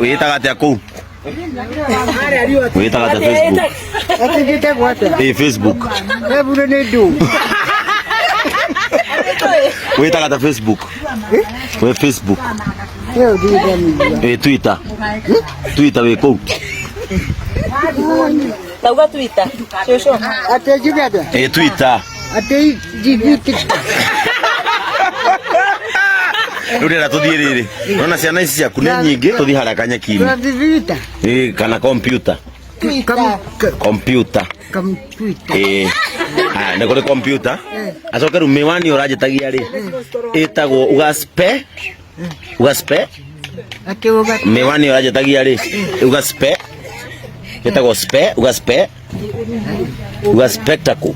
We tagate aku. We tagate Facebook. Facebook. We tagate Facebook. We Facebook. Twitter. Twitter we ko. Lauga Twitter. Shosho. Ate jigada. Twitter. Ate jigiti. Rudera tuthiriri. Nona ciana ici ciaku nĩ nyingĩ tuthi haraka nyaki-inĩ. Kana computer. Computer. Nĩ kũrĩ computer. Acoke rĩu mĩwani ũranjĩtagia rĩ ĩtagwo ugaspe. Mĩwani ũranjĩtagia rĩ ugaspe. Ĩtagwo spe, ugaspectacle.